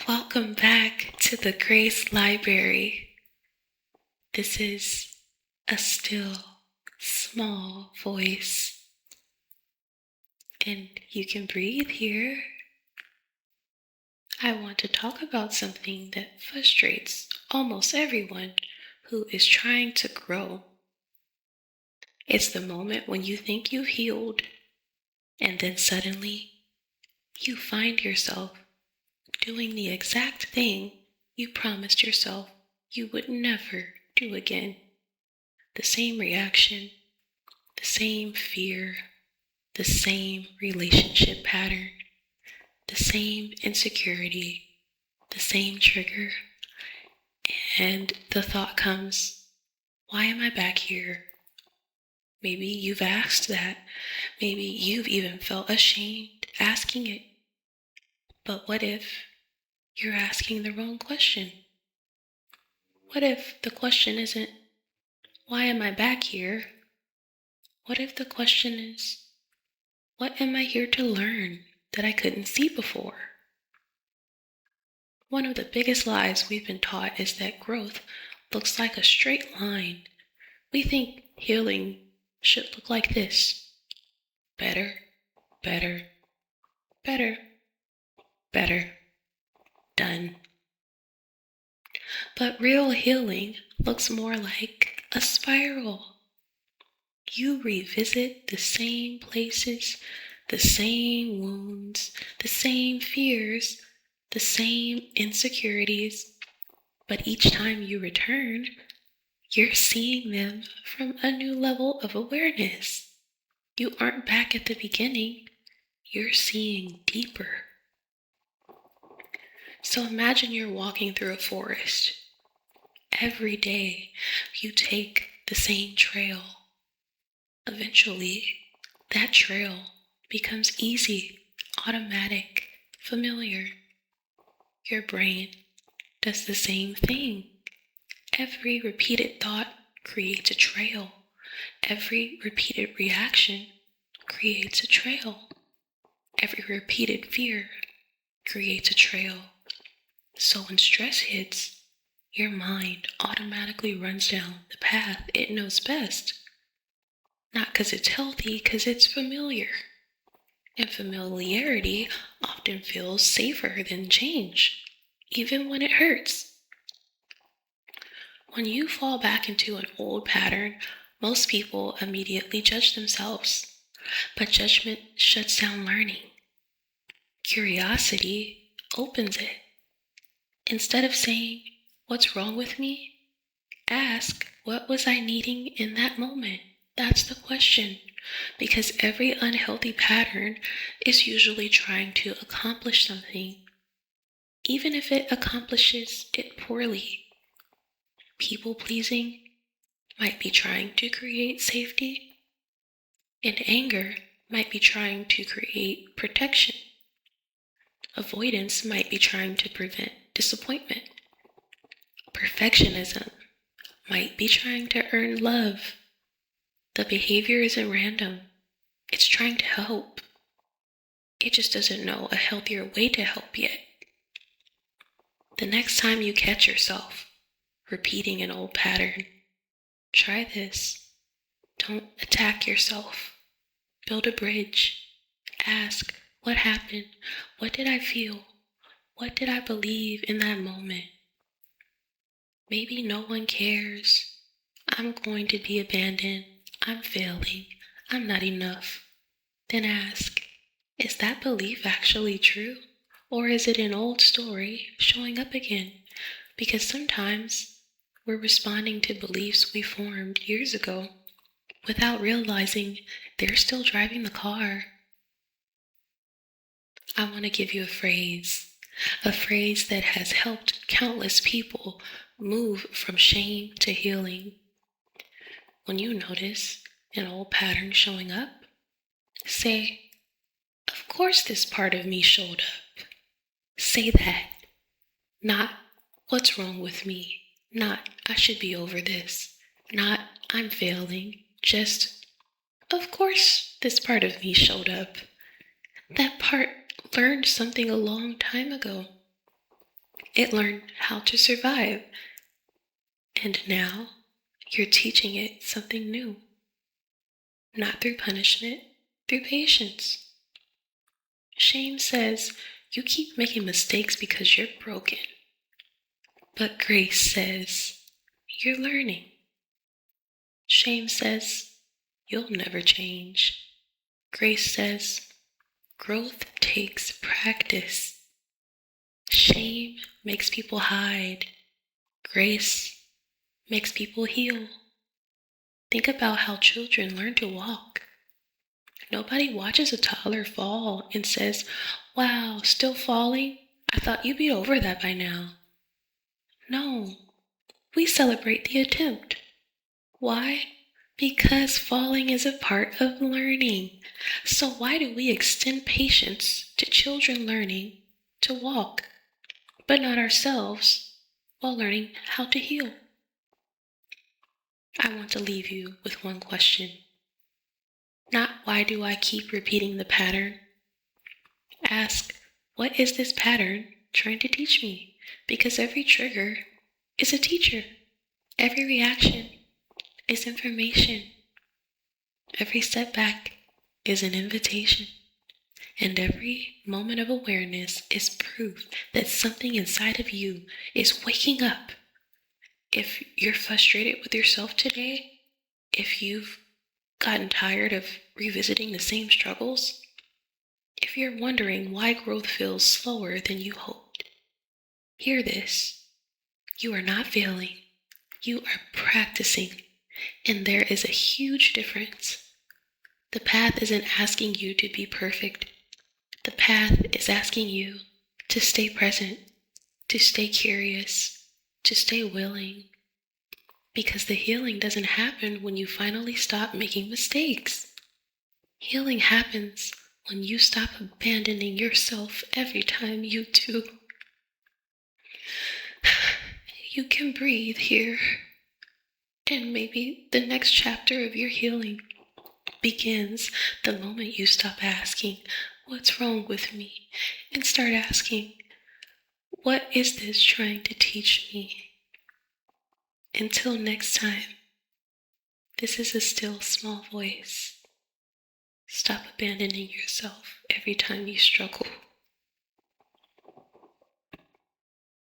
Welcome back to the Grace Library. This is a still, small voice, and you can breathe here. I want to talk about something that frustrates almost everyone who is trying to grow. It's the moment when you think you've healed, and then suddenly you find yourself doing the exact thing you promised yourself you would never do again. The same reaction, the same fear, the same relationship pattern, the same insecurity, the same trigger. And the thought comes, why am I back here? Maybe you've asked that. Maybe you've even felt ashamed asking it. But what if you're asking the wrong question? What if the question isn't, why am I back here? What if the question is, what am I here to learn that I couldn't see before? One of the biggest lies we've been taught is that growth looks like a straight line. We think healing should look like this. Better, better, better, better. Done. But real healing looks more like a spiral. You revisit the same places, the same wounds, the same fears, the same insecurities, but each time you return, you're seeing them from a new level of awareness. You aren't back at the beginning, you're seeing deeper. So imagine you're walking through a forest. Every day you take the same trail. Eventually, that trail becomes easy, automatic, familiar. Your brain does the same thing. Every repeated thought creates a trail. Every repeated reaction creates a trail. Every repeated fear creates a trail. So when stress hits, your mind automatically runs down the path it knows best. Not because it's healthy, because it's familiar. And familiarity often feels safer than change, even when it hurts. When you fall back into an old pattern, most people immediately judge themselves. But judgment shuts down learning. Curiosity opens it. Instead of saying, what's wrong with me? Ask, what was I needing in that moment? That's the question. Because every unhealthy pattern is usually trying to accomplish something, even if it accomplishes it poorly. People-pleasing might be trying to create safety, and anger might be trying to create protection. Avoidance might be trying to prevent disappointment. Perfectionism might be trying to earn love. The behavior isn't random. It's trying to help. It just doesn't know a healthier way to help yet. The next time you catch yourself repeating an old pattern, try this. Don't attack yourself. Build a bridge. Ask, what happened? What did I feel? What did I believe in that moment? Maybe no one cares. I'm going to be abandoned. I'm failing. I'm not enough. Then ask, is that belief actually true? Or is it an old story showing up again? Because sometimes we're responding to beliefs we formed years ago without realizing they're still driving the car. I want to give you a phrase that has helped countless people move from shame to healing. When you notice an old pattern showing up, say, of course this part of me showed up. Say that. Not, what's wrong with me? Not, I should be over this. Not, I'm failing. Just, of course this part of me showed up. That part learned something a long time ago. It learned how to survive. And now you're teaching it something new. Not through punishment, through patience. Shame says you keep making mistakes because you're broken. But grace says you're learning. Shame says you'll never change. Grace says growth takes practice. Shame makes people hide. Grace makes people heal. Think about how children learn to walk. Nobody watches a toddler fall and says, "Wow, still falling? I thought you'd be over that by now." No, we celebrate the attempt. Why? Because falling is a part of learning. So why do we extend patience to children learning to walk, but not ourselves while learning how to heal? I want to leave you with one question. Not why do I keep repeating the pattern? Ask, what is this pattern trying to teach me? Because every trigger is a teacher. Every reaction is information. Every setback is an invitation. And every moment of awareness is proof that something inside of you is waking up. If you're frustrated with yourself today, if you've gotten tired of revisiting the same struggles, if you're wondering why growth feels slower than you hoped, hear this. You are not failing. You are practicing. And there is a huge difference. The path isn't asking you to be perfect. The path is asking you to stay present, to stay curious, to stay willing. Because the healing doesn't happen when you finally stop making mistakes. Healing happens when you stop abandoning yourself every time you do. You can breathe here. And maybe the next chapter of your healing begins the moment you stop asking, "What's wrong with me?" and start asking, "What is this trying to teach me?" Until next time, this is a still small voice. Stop abandoning yourself every time you struggle.